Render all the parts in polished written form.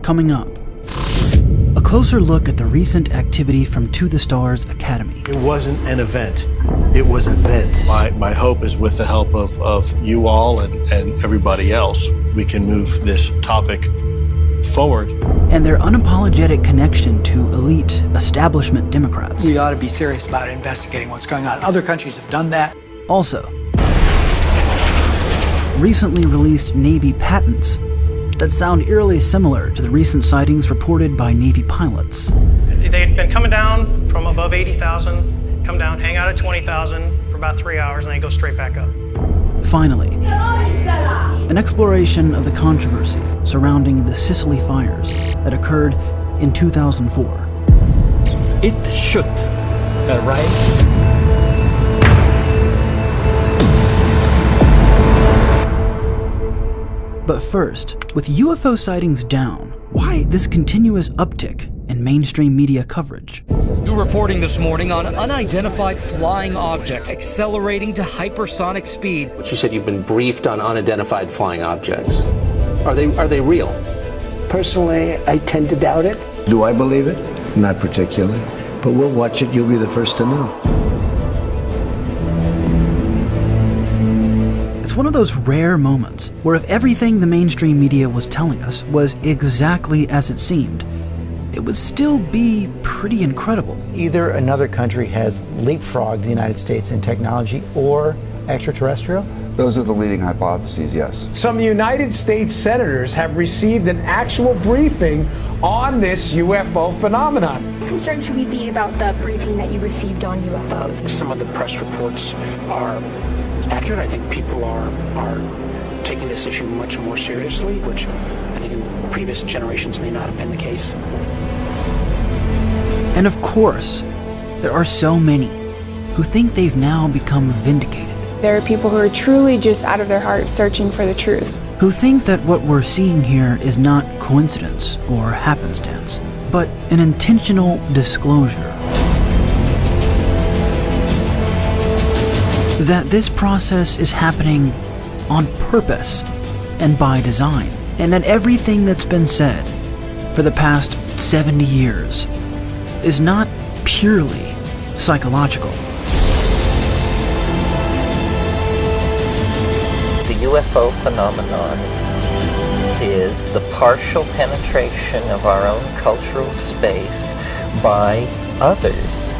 Coming up, a closer look at the recent activity from To the Stars Academy. It wasn't an event. It was events. My hope is with the help of you all and everybody else, we can move this topic forward. And their unapologetic connection to elite establishment Democrats. We ought to be serious about investigating what's going on. Other countries have done that. Also, recently released Navy patents that sound eerily similar to the recent sightings reported by Navy pilots. They'd been coming down from above 80,000, come down, hang out at 20,000 for about 3 hours, and then go straight back up. Finally, an exploration of the controversy surrounding the Sicily fires that occurred in 2004. It should, right? But first, with UFO sightings down, why this continuous uptick in mainstream media coverage? New reporting this morning on unidentified flying objects accelerating to hypersonic speed. But you said you've been briefed on unidentified flying objects. Are they real? Personally, I tend to doubt it. Do I believe it? Not particularly. But we'll watch it. You'll be the first to know. It's one of those rare moments where if everything the mainstream media was telling us was exactly as it seemed, it would still be pretty incredible. Either another country has leapfrogged the United States in technology or extraterrestrial. Those are the leading hypotheses, yes. Some United States senators have received an actual briefing on this UFO phenomenon. How concerned should we be about the briefing that you received on UFOs? Some of the press reports are accurate. I think people are taking this issue much more seriously, which I think in previous generations may not have been the case. And of course, there are so many who think they've now become vindicated. There are people who are truly just out of their heart searching for the truth. Who think that what we're seeing here is not coincidence or happenstance, but an intentional disclosure. That this process is happening on purpose and by design, and that everything that's been said for the past 70 years is not purely psychological. The UFO phenomenon is the partial penetration of our own cultural space by others.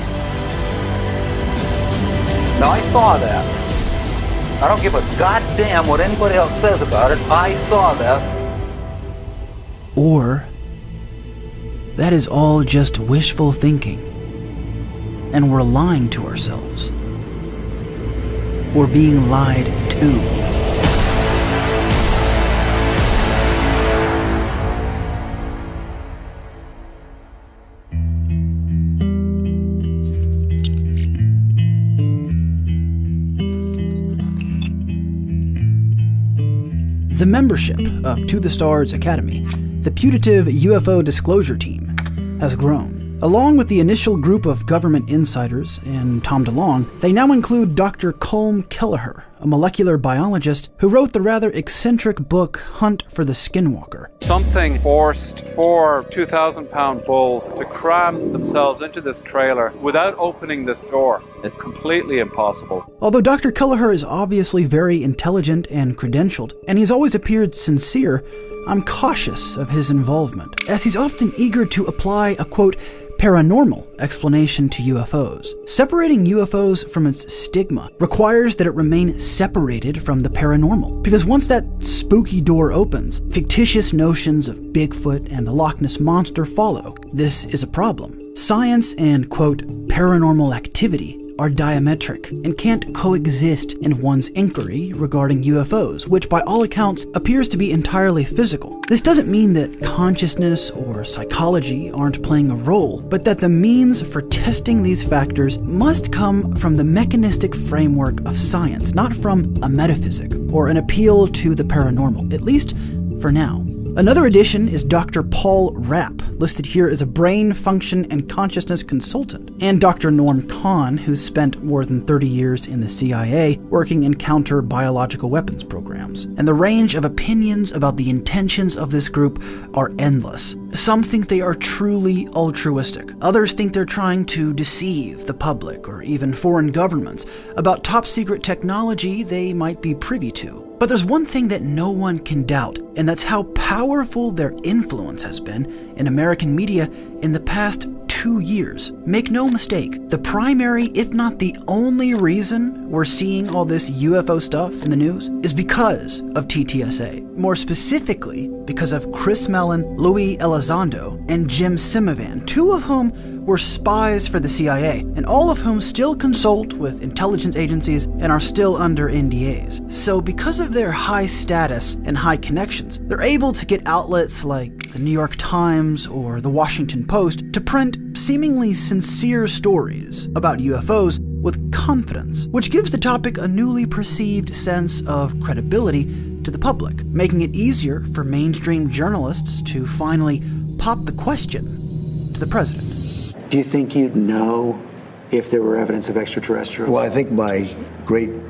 Now, I saw that. I don't give a goddamn what anybody else says about it. I saw that. Or that is all just wishful thinking, and we're lying to ourselves. We're being lied to. The membership of To the Stars Academy, the putative UFO disclosure team, has grown. Along with the initial group of government insiders and Tom DeLonge, they now include Dr. Colm Kelleher, a molecular biologist who wrote the rather eccentric book Hunt for the Skinwalker. Something forced 4 2,000-pound bulls to cram themselves into this trailer without opening this door. It's completely impossible. Although Dr. Kelleher is obviously very intelligent and credentialed, and he's always appeared sincere, I'm cautious of his involvement, as he's often eager to apply a, quote, paranormal explanation to UFOs. Separating UFOs from its stigma requires that it remain separated from the paranormal, because once that spooky door opens, fictitious notions of Bigfoot and the Loch Ness Monster follow. This is a problem. Science and, quote, paranormal activity are diametric and can't coexist in one's inquiry regarding UFOs, which by all accounts appears to be entirely physical. This doesn't mean that consciousness or psychology aren't playing a role, but that the means for testing these factors must come from the mechanistic framework of science, not from a metaphysic or an appeal to the paranormal, at least for now. Another addition is Dr. Paul Rapp, listed here as a brain function and consciousness consultant, and Dr. Norm Kahn, who's spent more than 30 years in the CIA working in counter-biological weapons programs. And the range of opinions about the intentions of this group are endless. Some think they are truly altruistic. Others think they're trying to deceive the public or even foreign governments about top-secret technology they might be privy to. But there's one thing that no one can doubt, and that's how powerful their influence has been in American media in the past 2 years. Make no mistake, the primary, if not the only reason we're seeing all this UFO stuff in the news is because of TTSA. More specifically, because of Chris Mellon, Louis Elizondo, and Jim Simivan, 2 of whom were spies for the CIA, and all of whom still consult with intelligence agencies and are still under NDAs. So because of their high status and high connections, they're able to get outlets like the New York Times or the Washington Post to print seemingly sincere stories about UFOs with confidence, which gives the topic a newly perceived sense of credibility to the public, making it easier for mainstream journalists to finally pop the question to the president. Do you think you'd know if there were evidence of extraterrestrials? Well, I think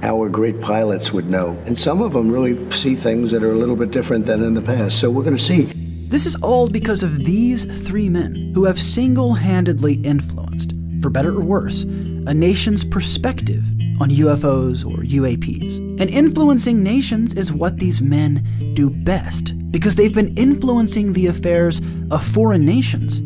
our great pilots would know. And some of them really see things that are a little bit different than in the past. So we're going to see. This is all because of these 3 men who have single-handedly influenced, for better or worse, a nation's perspective on UFOs or UAPs. And influencing nations is what these men do best, because they've been influencing the affairs of foreign nations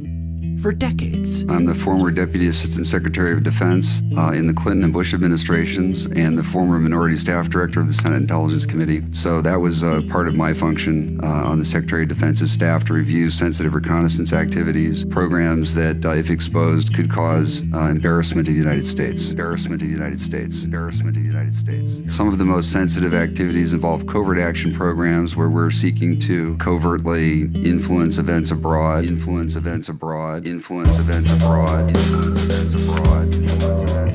for decades. I'm the former Deputy Assistant Secretary of Defense in the Clinton and Bush administrations and the former Minority Staff Director of the Senate Intelligence Committee. So that was part of my function on the Secretary of Defense's staff to review sensitive reconnaissance activities, programs that, if exposed, could cause embarrassment to the United States. Embarrassment to the United States. Embarrassment to the United States. Some of the most sensitive activities involve covert action programs where we're seeking to covertly influence events abroad, influence events abroad, influence events abroad, influence events abroad, influence events abroad.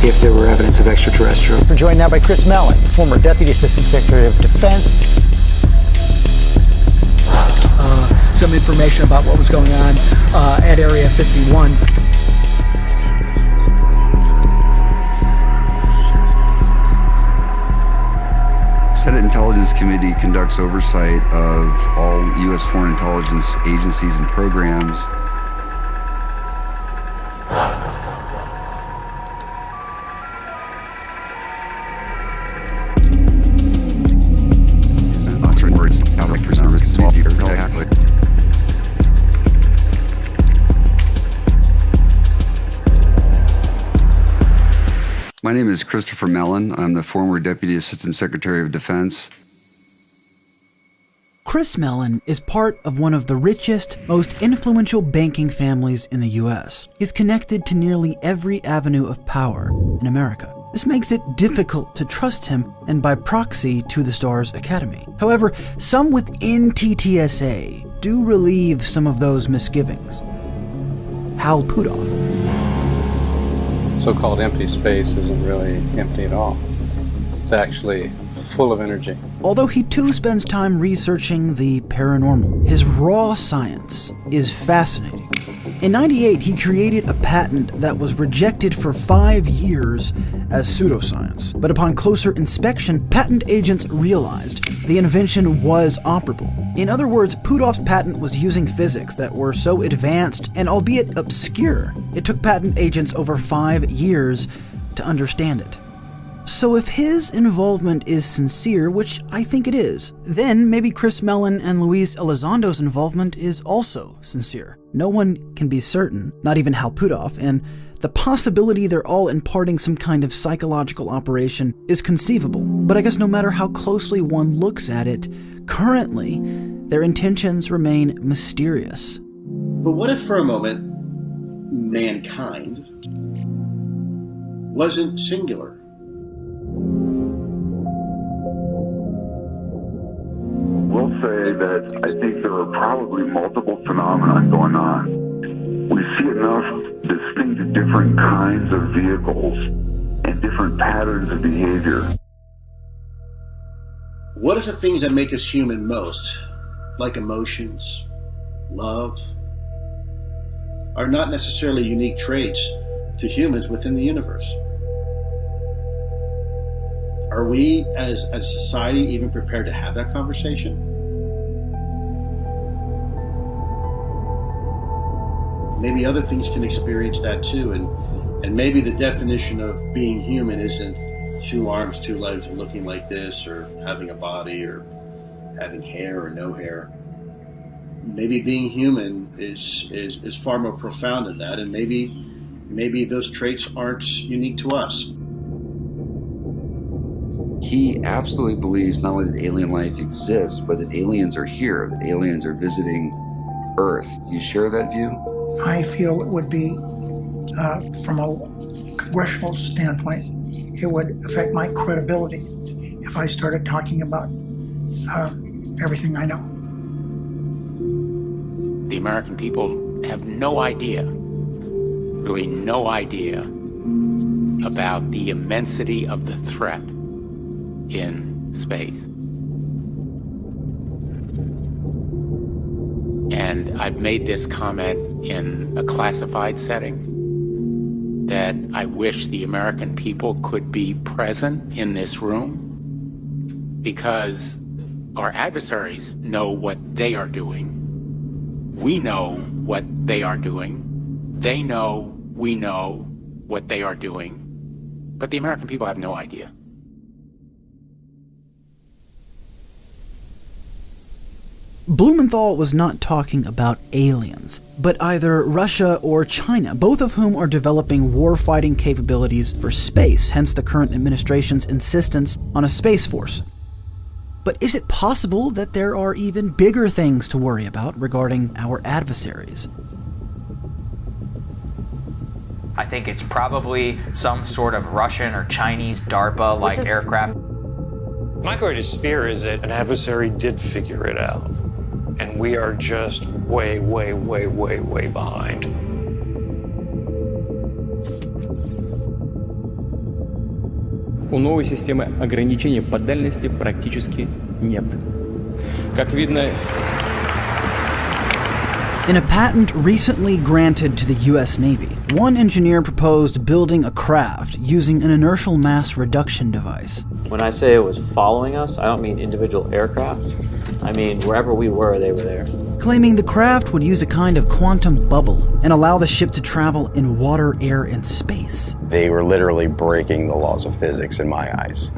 If there were evidence of extraterrestrial. We're joined now by Chris Mellon, former Deputy Assistant Secretary of Defense. Some information about what was going on at Area 51. Senate Intelligence Committee conducts oversight of all U.S. foreign intelligence agencies and programs. My name is Christopher Mellon. I'm the former Deputy Assistant Secretary of Defense. Chris Mellon is part of one of the richest, most influential banking families in the U.S. He's connected to nearly every avenue of power in America. This makes it difficult to trust him and by proxy to the Stars Academy. However, some within TTSA do relieve some of those misgivings. Hal Puthoff. So-called empty space isn't really empty at all. It's actually full of energy. Although he too spends time researching the paranormal, his raw science is fascinating. In '98, he created a patent that was rejected for 5 years as pseudoscience. But upon closer inspection, patent agents realized the invention was operable. In other words, Puthoff's patent was using physics that were so advanced and albeit obscure, it took patent agents over 5 years to understand it. So if his involvement is sincere, which I think it is, then maybe Chris Mellon and Luis Elizondo's involvement is also sincere. No one can be certain, not even Hal Puthoff, and the possibility they're all imparting some kind of psychological operation is conceivable. But I guess no matter how closely one looks at it, currently, their intentions remain mysterious. But what if for a moment, mankind wasn't singular? We'll say that I think there are probably multiple phenomena going on. We see enough distinct different kinds of vehicles and different patterns of behavior. What if the things that make us human most, like emotions, love, are not necessarily unique traits to humans within the universe? Are we, as a society, even prepared to have that conversation? Maybe other things can experience that too, and maybe the definition of being human isn't 2 arms, 2 legs, and looking like this, or having a body, or having hair or no hair. Maybe being human is far more profound than that, and maybe those traits aren't unique to us. He absolutely believes not only that alien life exists, but that aliens are here, that aliens are visiting Earth. You share that view? I feel it would be, from a congressional standpoint, it would affect my credibility if I started talking about everything I know. The American people have no idea, really no idea, about the immensity of the threat in space. And I've made this comment in a classified setting, that I wish the American people could be present in this room, because our adversaries know what they are doing. We know what they are doing. They know, we know what they are doing. But the American people have no idea. Blumenthal was not talking about aliens, but either Russia or China, both of whom are developing war-fighting capabilities for space, hence the current administration's insistence on a space force. But is it possible that there are even bigger things to worry about regarding our adversaries? I think it's probably some sort of Russian or Chinese DARPA-like aircraft. My greatest fear is that an adversary did figure it out, and we are just way behind. У новой системы ограничения по дальности практически нет. Как видно, in a patent recently granted to the U.S. Navy, one engineer proposed building a craft using an inertial mass reduction device. When I say it was following us, I don't mean individual aircraft. I mean, wherever we were, they were there. Claiming the craft would use a kind of quantum bubble and allow the ship to travel in water, air, and space. They were literally breaking the laws of physics in my eyes.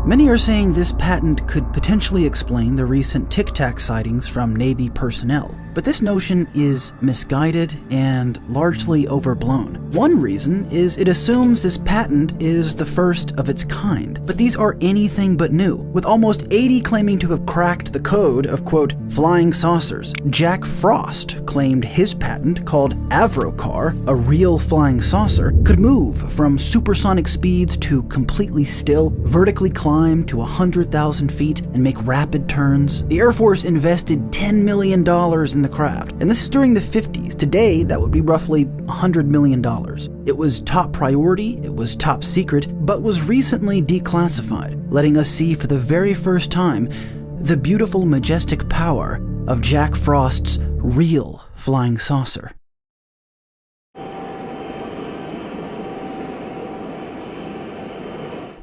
Many are saying this patent could potentially explain the recent Tic Tac sightings from Navy personnel, but this notion is misguided and largely overblown. One reason is it assumes this patent is the first of its kind, but these are anything but new, with almost 80 claiming to have cracked the code of, quote, flying saucers. Jack Frost claimed his patent, called Avrocar, a real flying saucer, could move from supersonic speeds to completely still, vertically climb to 100,000 feet, and make rapid turns. The Air Force invested $10 million in the craft, and this is during the 50s. Today, that would be roughly $100 million. It was top priority, it was top secret, but was recently declassified, letting us see for the very first time the beautiful, majestic power of Jack Frost's real flying saucer.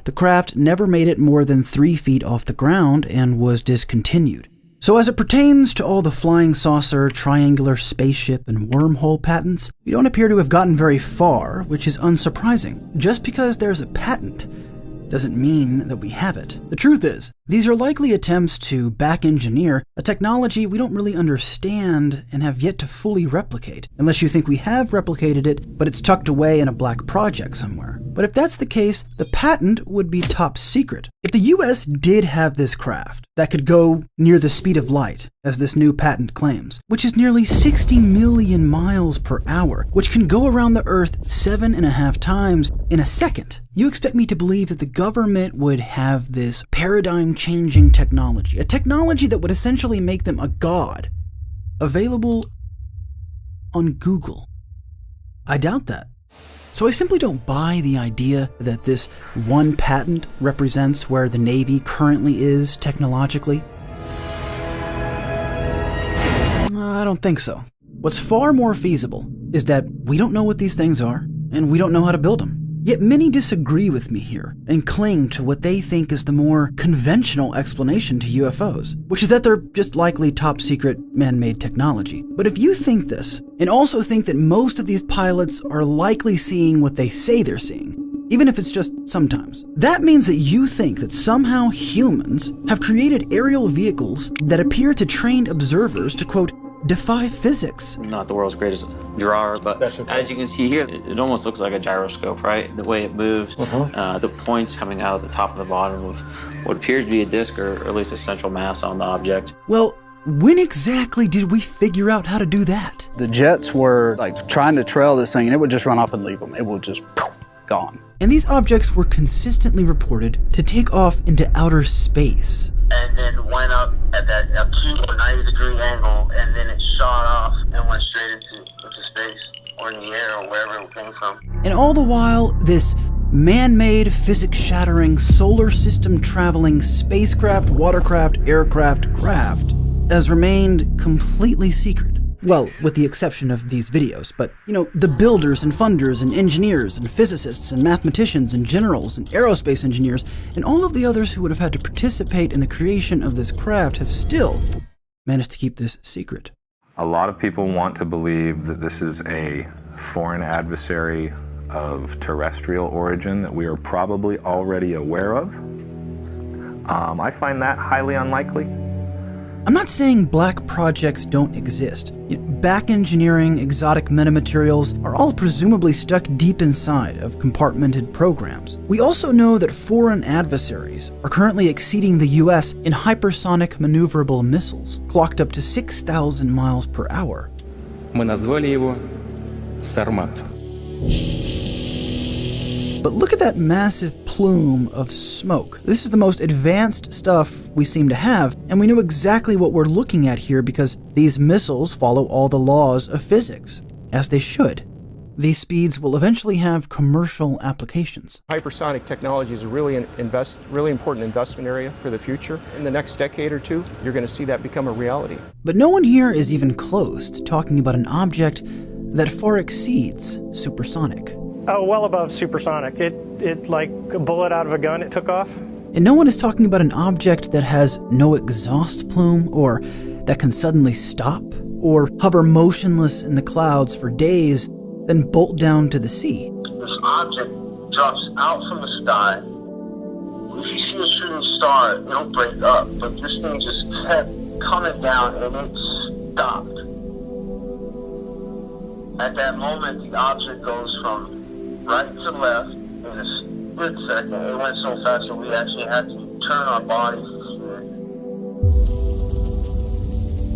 The craft never made it more than 3 feet off the ground and was discontinued. So as it pertains to all the flying saucer, triangular spaceship, and wormhole patents, we don't appear to have gotten very far, which is unsurprising. Just because there's a patent doesn't mean that we have it. The truth is, these are likely attempts to back-engineer a technology we don't really understand and have yet to fully replicate, unless you think we have replicated it, but it's tucked away in a black project somewhere. But if that's the case, the patent would be top secret. If the US did have this craft that could go near the speed of light, as this new patent claims, which is nearly 60 million miles per hour, which can go around the Earth 7.5 times in a second, you expect me to believe that the government would have this paradigm-changing technology, a technology that would essentially make them a god, available on Google? I doubt that. So I simply don't buy the idea that this one patent represents where the Navy currently is technologically. I don't think so. What's far more feasible is that we don't know what these things are, and we don't know how to build them. Yet many disagree with me here and cling to what they think is the more conventional explanation to UFOs, which is that they're just likely top-secret man-made technology. But if you think this, and also think that most of these pilots are likely seeing what they say they're seeing, even if it's just sometimes, that means that you think that somehow humans have created aerial vehicles that appear to trained observers to, quote, defy physics. Not the world's greatest drawer, but as you can see here, it almost looks like a gyroscope, right? The way it moves, the points coming out of the top and the bottom of what appears to be a disc, or at least a central mass on the object. Well, when exactly did we figure out how to do that? The jets were like trying to trail this thing, and it would just run off and leave them. It would just gone. And these objects were consistently reported to take off into outer space. And then went up at that acute 90-degree angle, and then it shot off and went straight into space, or in the air, or wherever it came from. And all the while, this man-made, physics-shattering, solar system-traveling spacecraft, watercraft, aircraft, craft has remained completely secret. Well, with the exception of these videos, but, you know, the builders and funders and engineers and physicists and mathematicians and generals and aerospace engineers and all of the others who would have had to participate in the creation of this craft have still managed to keep this secret. A lot of people want to believe that this is a foreign adversary of terrestrial origin that we are probably already aware of. I find that highly unlikely. I'm not saying black projects don't exist. Back engineering, exotic metamaterials are all presumably stuck deep inside of compartmented programs. We also know that foreign adversaries are currently exceeding the US in hypersonic maneuverable missiles, clocked up to 6,000 miles per hour. Мы назвали его Сармат. But look at that massive plume of smoke. This is the most advanced stuff we seem to have, and we know exactly what we're looking at here because these missiles follow all the laws of physics, as they should. These speeds will eventually have commercial applications. Hypersonic technology is a really important investment area for the future. In the next decade or two, you're going to see that become a reality. But no one here is even close to talking about an object that far exceeds supersonic. Oh, well above supersonic. It like a bullet out of a gun, it took off. And no one is talking about an object that has no exhaust plume, or that can suddenly stop, or hover motionless in the clouds for days, then bolt down to the sea. This object drops out from the sky. If you see a shooting star, it'll break up, but this thing just kept coming down and it stopped. At that moment, the object goes from right to left in a split second. It went so fast that we actually had to turn our bodies to it.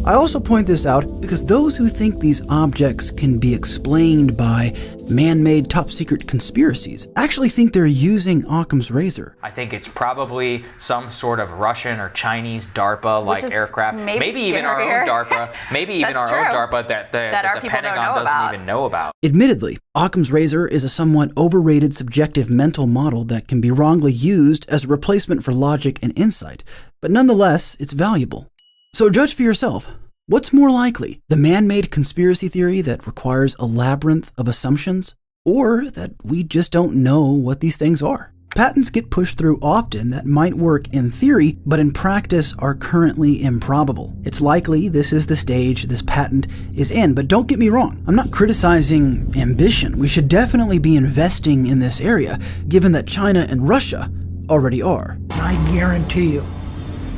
I also point this out because those who think these objects can be explained by man-made top-secret conspiracies actually think they're using Occam's razor. I think it's probably some sort of Russian or Chinese DARPA-like aircraft. Maybe even our own DARPA. Maybe even our own DARPA that the Pentagon doesn't even know about. Admittedly, Occam's razor is a somewhat overrated subjective mental model that can be wrongly used as a replacement for logic and insight, but nonetheless, it's valuable. So judge for yourself. What's more likely, the man-made conspiracy theory that requires a labyrinth of assumptions, or that we just don't know what these things are? Patents get pushed through often that might work in theory, but in practice are currently improbable. It's likely this is the stage this patent is in, but don't get me wrong, I'm not criticizing ambition. We should definitely be investing in this area, given that China and Russia already are. I guarantee you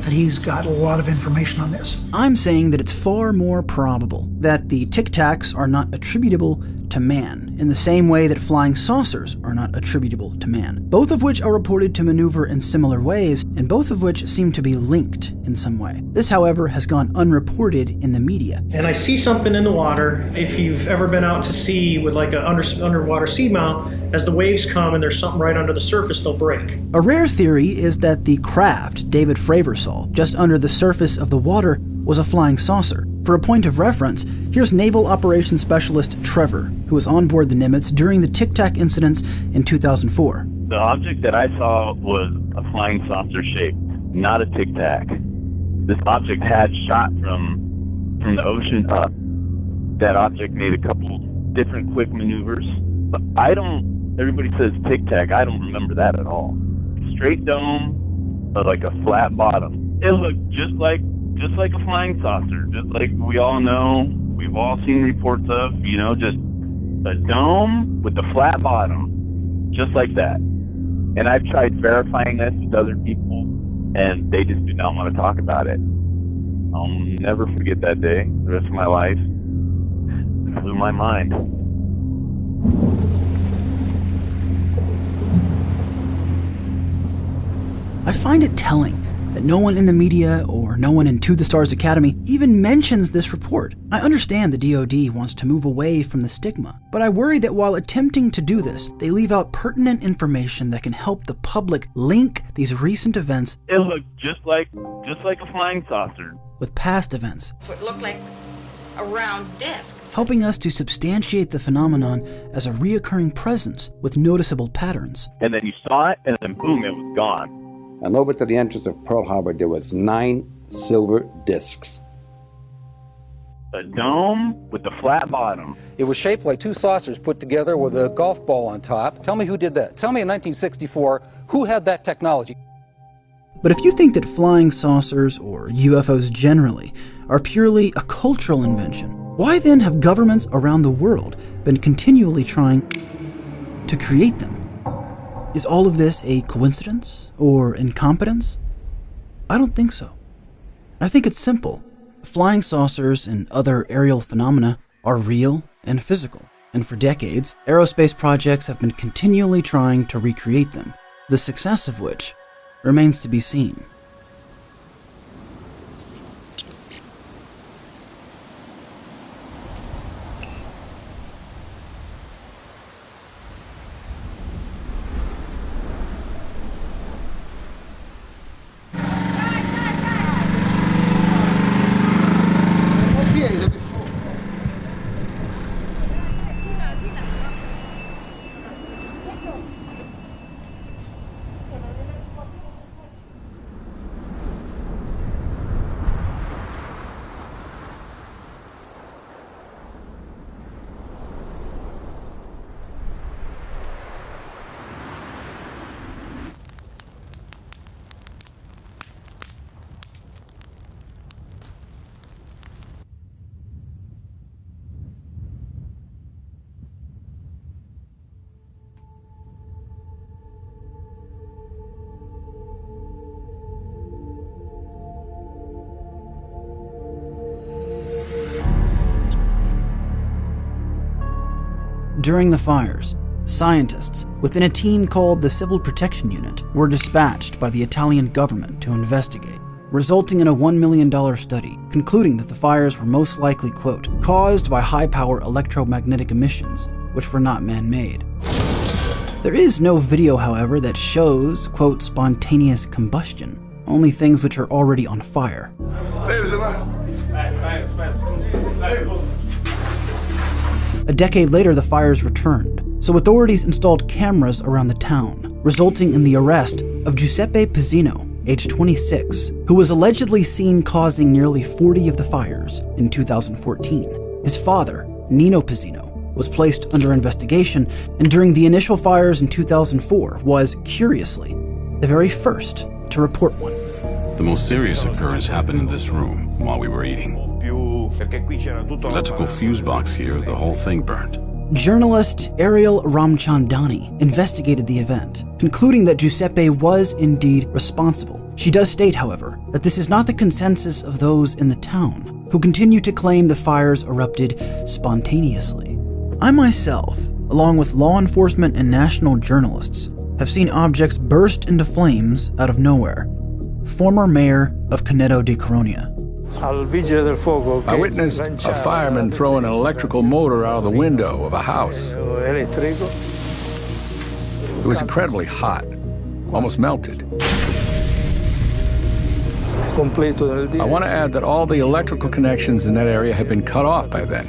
that he's got a lot of information on this. I'm saying that it's far more probable that the Tic Tacs are not attributable to man, in the same way that flying saucers are not attributable to man, both of which are reported to maneuver in similar ways, and both of which seem to be linked in some way. This, however, has gone unreported in the media. And I see something in the water. If you've ever been out to sea with like an underwater seamount, as the waves come and there's something right under the surface, they'll break. A rare theory is that the craft David Fravor saw just under the surface of the water was a flying saucer. For a point of reference, here's Naval Operations Specialist Trevor, who was on board the Nimitz during the Tic Tac incidents in 2004. The object that I saw was a flying saucer shape, not a Tic Tac. This object had shot from the ocean up. That object made a couple different quick maneuvers, but everybody says Tic Tac, I don't remember that at all. Straight dome, but like a flat bottom. It looked just like a flying saucer, just like we all know, we've all seen reports of, just a dome with a flat bottom, just like that. And I've tried verifying this with other people, and they just do not want to talk about it. I'll never forget that day, the rest of my life. It blew my mind. I find it telling that no one in the media or no one in To the Stars Academy even mentions this report. I understand the DoD wants to move away from the stigma, but I worry that while attempting to do this, they leave out pertinent information that can help the public link these recent events. It looked just like a flying saucer with past events. So it looked like a round disc, helping us to substantiate the phenomenon as a reoccurring presence with noticeable patterns. And then you saw it, and then boom, it was gone. And over to the entrance of Pearl Harbor, there was 9 silver discs. A dome with a flat bottom. It was shaped like 2 saucers put together with a golf ball on top. Tell me who did that. Tell me in 1964, who had that technology? But if you think that flying saucers, or UFOs generally, are purely a cultural invention, why then have governments around the world been continually trying to create them? Is all of this a coincidence or incompetence? I don't think so. I think it's simple. Flying saucers and other aerial phenomena are real and physical, and for decades, aerospace projects have been continually trying to recreate them, the success of which remains to be seen. During the fires, scientists within a team called the Civil Protection Unit were dispatched by the Italian government to investigate, resulting in a $1 million study concluding that the fires were most likely, quote, caused by high-power electromagnetic emissions, which were not man-made. There is no video, however, that shows, quote, spontaneous combustion, only things which are already on fire. A decade later, the fires returned, so authorities installed cameras around the town, resulting in the arrest of Giuseppe Pizzino, age 26, who was allegedly seen causing nearly 40 of the fires in 2014. His father, Nino Pizzino, was placed under investigation, and during the initial fires in 2004 was, curiously, the very first to report one. The most serious occurrence happened in this room while we were eating. Electrical fuse box here, the whole thing burned. Journalist Ariel Ramchandani investigated the event, concluding that Giuseppe was indeed responsible. She does state, however, that this is not the consensus of those in the town, who continue to claim the fires erupted spontaneously. I myself, along with law enforcement and national journalists, have seen objects burst into flames out of nowhere. Former mayor of Canedo di Caronia. I witnessed a fireman throw an electrical motor out of the window of a house. It was incredibly hot, almost melted. I want to add that all the electrical connections in that area had been cut off by then.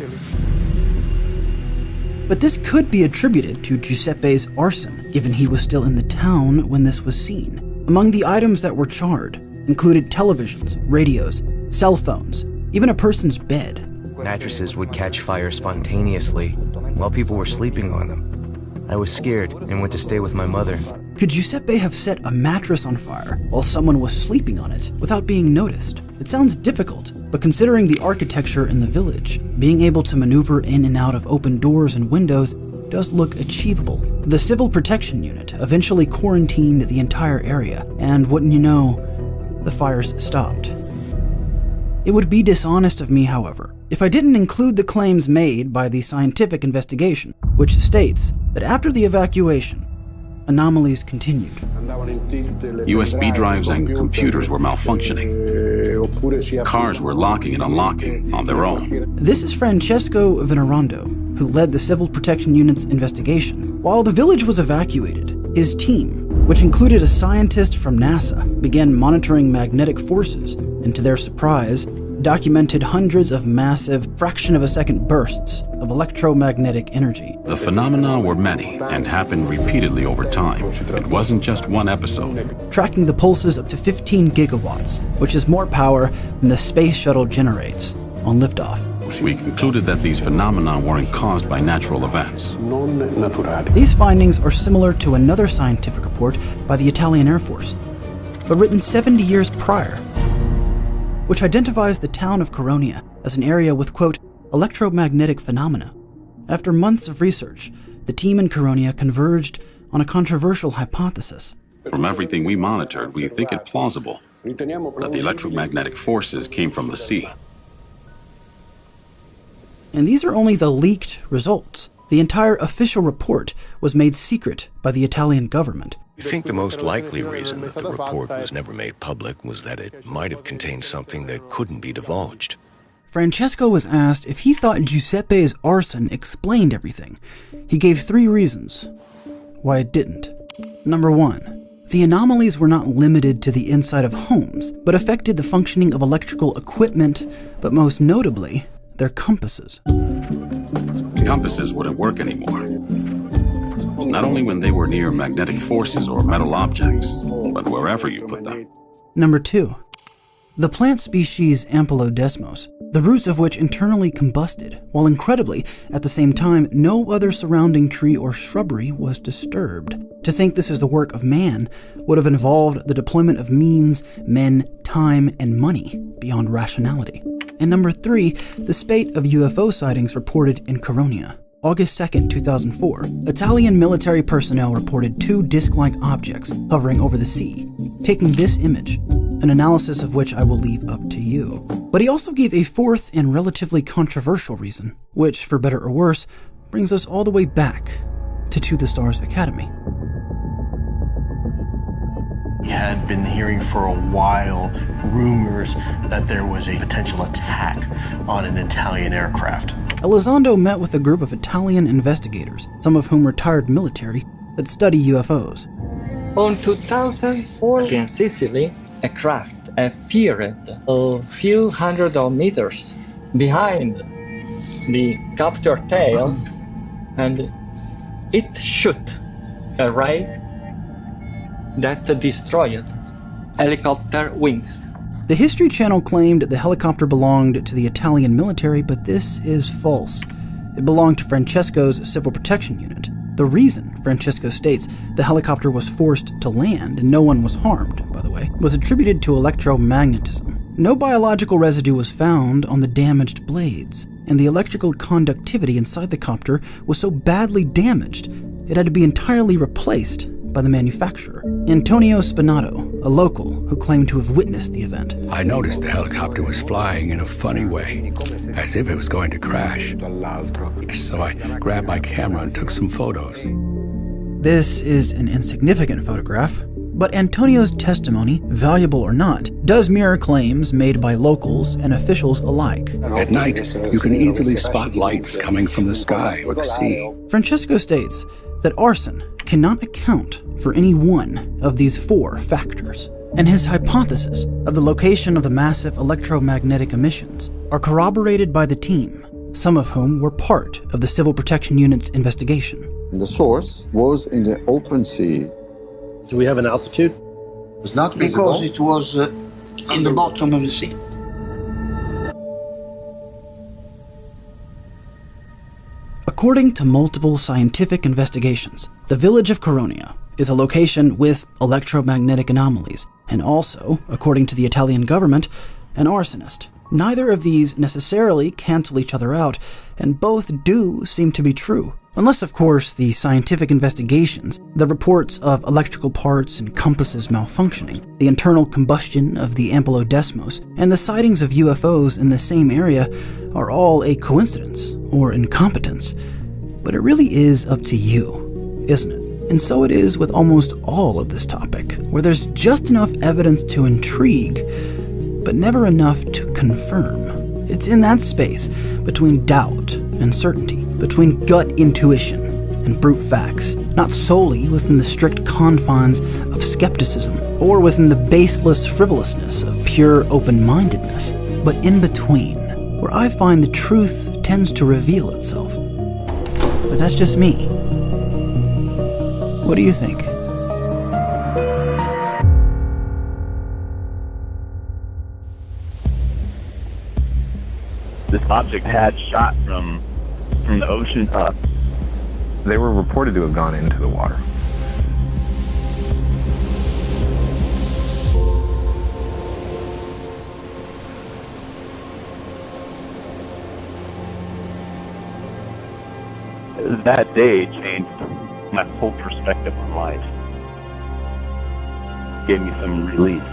But this could be attributed to Giuseppe's arson, given he was still in the town when this was seen. Among the items that were charred included televisions, radios, cell phones, even a person's bed. Mattresses would catch fire spontaneously while people were sleeping on them. I was scared and went to stay with my mother. Could Giuseppe have set a mattress on fire while someone was sleeping on it without being noticed? It sounds difficult, but considering the architecture in the village, being able to maneuver in and out of open doors and windows does look achievable. The Civil Protection Unit eventually quarantined the entire area, and wouldn't you know, the fires stopped. It would be dishonest of me, however, if I didn't include the claims made by the scientific investigation, which states that after the evacuation, anomalies continued. USB drives and computers were malfunctioning. Cars were locking and unlocking on their own. This is Francesco Venerando, who led the Civil Protection Unit's investigation. While the village was evacuated, his team, which included a scientist from NASA, began monitoring magnetic forces, and to their surprise, documented hundreds of massive fraction-of-a-second bursts of electromagnetic energy. The phenomena were many and happened repeatedly over time. It wasn't just one episode. Tracking the pulses up to 15 gigawatts, which is more power than the space shuttle generates on liftoff. We concluded that these phenomena weren't caused by natural events. These findings are similar to another scientific report by the Italian Air Force, but written 70 years prior, which identifies the town of Caronia as an area with, quote, electromagnetic phenomena. After months of research, the team in Caronia converged on a controversial hypothesis. From everything we monitored, we think it plausible that the electromagnetic forces came from the sea. And these are only the leaked results. The entire official report was made secret by the Italian government. I think the most likely reason that the report was never made public was that it might have contained something that couldn't be divulged. Francesco was asked if he thought Giuseppe's arson explained everything. He gave 3 reasons why it didn't. Number 1, the anomalies were not limited to the inside of homes, but affected the functioning of electrical equipment, but most notably, their compasses. Compasses wouldn't work anymore. Not only when they were near magnetic forces or metal objects, but wherever you put them. Number 2, the plant species Ampelodesmos, the roots of which internally combusted, while incredibly, at the same time, no other surrounding tree or shrubbery was disturbed. To think this is the work of man would have involved the deployment of means, men, time, and money beyond rationality. And number 3, the spate of UFO sightings reported in Caronia. August 2nd, 2004, Italian military personnel reported 2 disc-like objects hovering over the sea. Taking this image, an analysis of which I will leave up to you. But he also gave a 4th and relatively controversial reason, which, for better or worse, brings us all the way back to the Stars Academy. We had been hearing for a while rumors that there was a potential attack on an Italian aircraft. Elizondo met with a group of Italian investigators, some of whom retired military, that study UFOs. On 2004 in Sicily, a craft appeared a few hundred of meters behind the copter tail, and it shot a ray that destroyed helicopter wings. The History Channel claimed the helicopter belonged to the Italian military, but this is false. It belonged to Francesco's Civil Protection Unit. The reason, Francesco states, the helicopter was forced to land and no one was harmed, by the way, was attributed to electromagnetism. No biological residue was found on the damaged blades, and the electrical conductivity inside the copter was so badly damaged it had to be entirely replaced by the manufacturer. Antonio Spinato, a local who claimed to have witnessed the event. I noticed the helicopter was flying in a funny way, as if it was going to crash. So I grabbed my camera and took some photos. This is an insignificant photograph, but Antonio's testimony, valuable or not, does mirror claims made by locals and officials alike. At night, you can easily spot lights coming from the sky or the sea. Francesco states that arson cannot account for any one of these 4 factors, and his hypothesis of the location of the massive electromagnetic emissions are corroborated by the team, some of whom were part of the Civil Protection Unit's investigation. The source was in the open sea. Do we have an altitude? It's not visible. Because it was in the bottom of the sea. According to multiple scientific investigations, the village of Caronia is a location with electromagnetic anomalies, and also, according to the Italian government, an arsonist. Neither of these necessarily cancel each other out, and both do seem to be true. Unless, of course, the scientific investigations, the reports of electrical parts and compasses malfunctioning, the internal combustion of the Ampelodesmos, and the sightings of UFOs in the same area are all a coincidence or incompetence. But it really is up to you, isn't it? And so it is with almost all of this topic, where there's just enough evidence to intrigue, but never enough to confirm. It's in that space between doubt and certainty, between gut intuition and brute facts, not solely within the strict confines of skepticism or within the baseless frivolousness of pure open-mindedness, but in between, where I find the truth tends to reveal itself. But that's just me. What do you think? This object had shot from the ocean up. They were reported to have gone into the water. That day changed my whole perspective on life. Gave me some relief.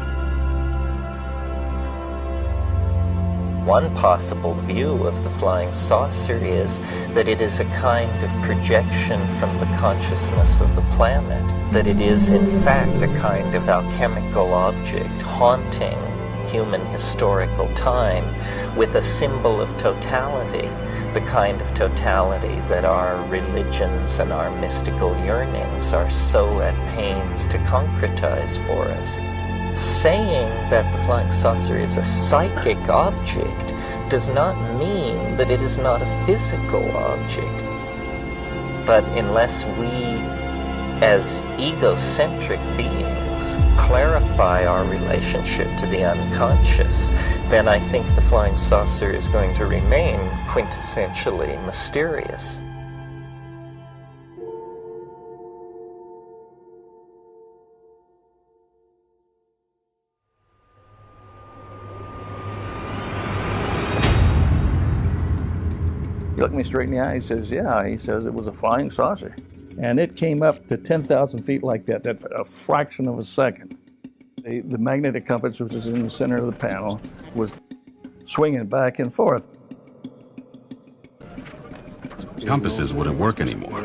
One possible view of the flying saucer is that it is a kind of projection from the consciousness of the planet, that it is in fact a kind of alchemical object haunting human historical time with a symbol of totality, the kind of totality that our religions and our mystical yearnings are so at pains to concretize for us. Saying that the flying saucer is a psychic object does not mean that it is not a physical object. But unless we, as egocentric beings, clarify our relationship to the unconscious, then I think the flying saucer is going to remain quintessentially mysterious. He looked me straight in the eye. He says, yeah. He says it was a flying saucer. And it came up to 10,000 feet like that a fraction of a second. The magnetic compass, which is in the center of the panel, was swinging back and forth. Compasses wouldn't work anymore,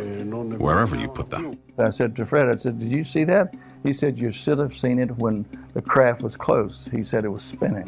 wherever you put them. I said to Fred, I said, did you see that? He said, you should have seen it when the craft was close. He said it was spinning.